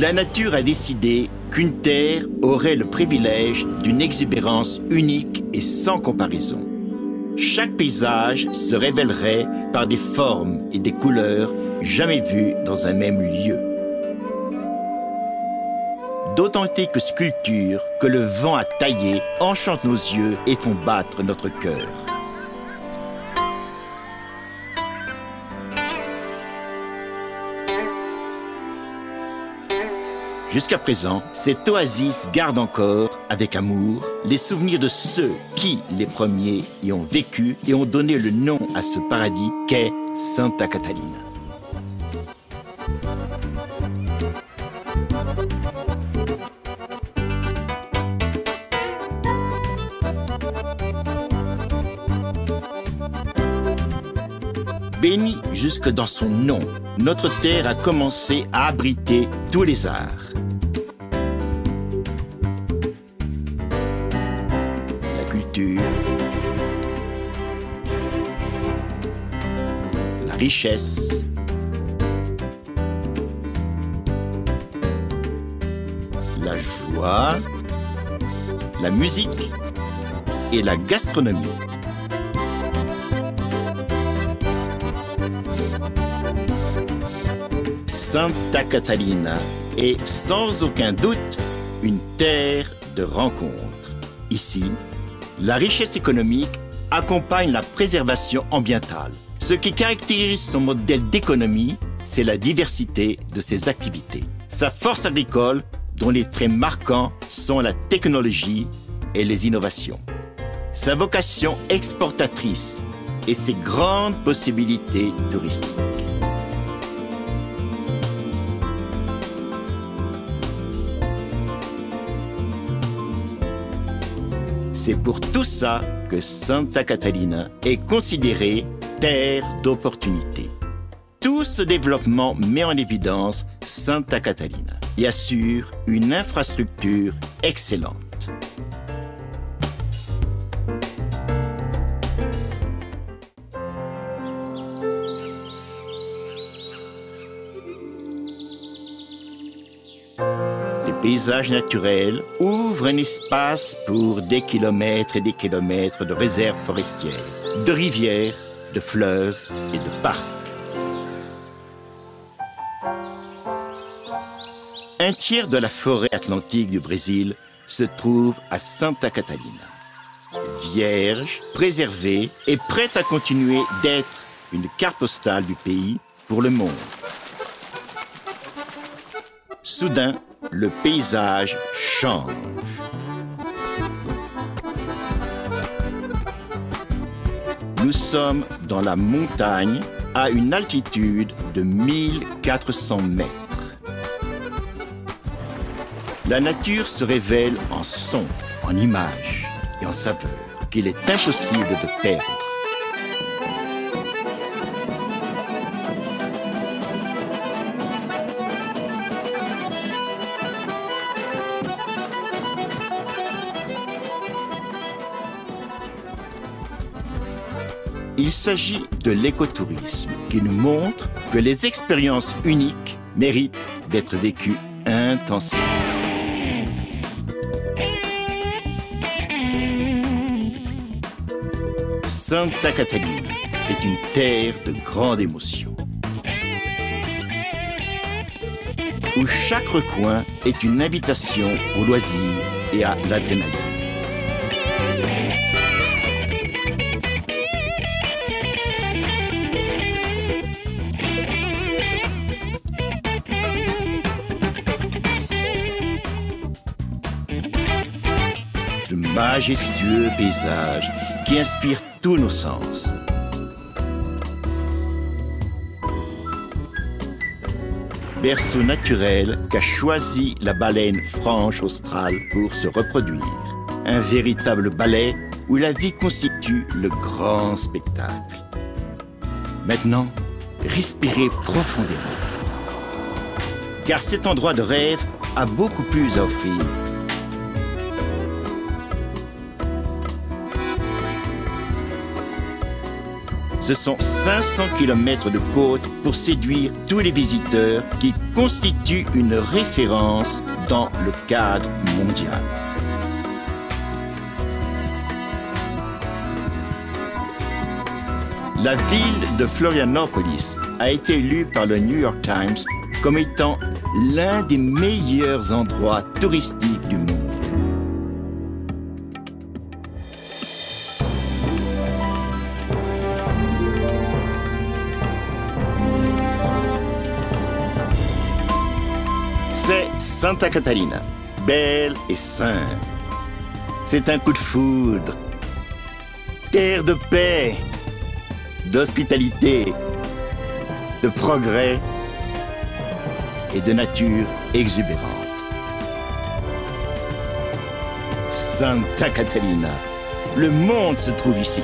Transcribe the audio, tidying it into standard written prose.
La nature a décidé qu'une terre aurait le privilège d'une exubérance unique et sans comparaison. Chaque paysage se révélerait par des formes et des couleurs jamais vues dans un même lieu. D'authentiques sculptures que le vent a taillées enchantent nos yeux et font battre notre cœur. Jusqu'à présent, cette oasis garde encore, avec amour, les souvenirs de ceux qui, les premiers, y ont vécu et ont donné le nom à ce paradis qu'est Santa Catalina. Bénie jusque dans son nom, notre terre a commencé à abriter tous les arts. La culture, la richesse, la joie, la musique et la gastronomie. Santa Catalina est sans aucun doute une terre de rencontres. Ici, la richesse économique accompagne la préservation ambientale. Ce qui caractérise son modèle d'économie, c'est la diversité de ses activités. Sa force agricole, dont les traits marquants sont la technologie et les innovations. Sa vocation exportatrice et ses grandes possibilités touristiques. C'est pour tout ça que Santa Catalina est considérée terre d'opportunités. Tout ce développement met en évidence Santa Catalina et assure une infrastructure excellente. Les paysages naturels ouvrent un espace pour des kilomètres et des kilomètres de réserves forestières, de rivières, de fleuves et de parcs. Un tiers de la forêt atlantique du Brésil se trouve à Santa Catalina. Vierge, préservée et prête à continuer d'être une carte postale du pays pour le monde. Soudain, le paysage change. Nous sommes dans la montagne à une altitude de 1400 mètres. La nature se révèle en sons, en images et en saveurs qu'il est impossible de perdre. Il s'agit de l'écotourisme qui nous montre que les expériences uniques méritent d'être vécues intensément. Santa Catalina est une terre de grande émotion, où chaque recoin est une invitation au loisir et à l'adrénaline. De majestueux paysages qui inspirent tous nos sens. Berceau naturel qu'a choisi la baleine franche australe pour se reproduire. Un véritable ballet où la vie constitue le grand spectacle. Maintenant, respirez profondément. Car cet endroit de rêve a beaucoup plus à offrir. Ce sont 500 km de côte pour séduire tous les visiteurs qui constituent une référence dans le cadre mondial. La ville de Florianopolis a été élue par le New York Times comme étant l'un des meilleurs endroits touristiques du monde. C'est Santa Catarina, belle et simple. C'est un coup de foudre. Terre de paix, d'hospitalité, de progrès et de nature exubérante. Santa Catarina, le monde se trouve ici.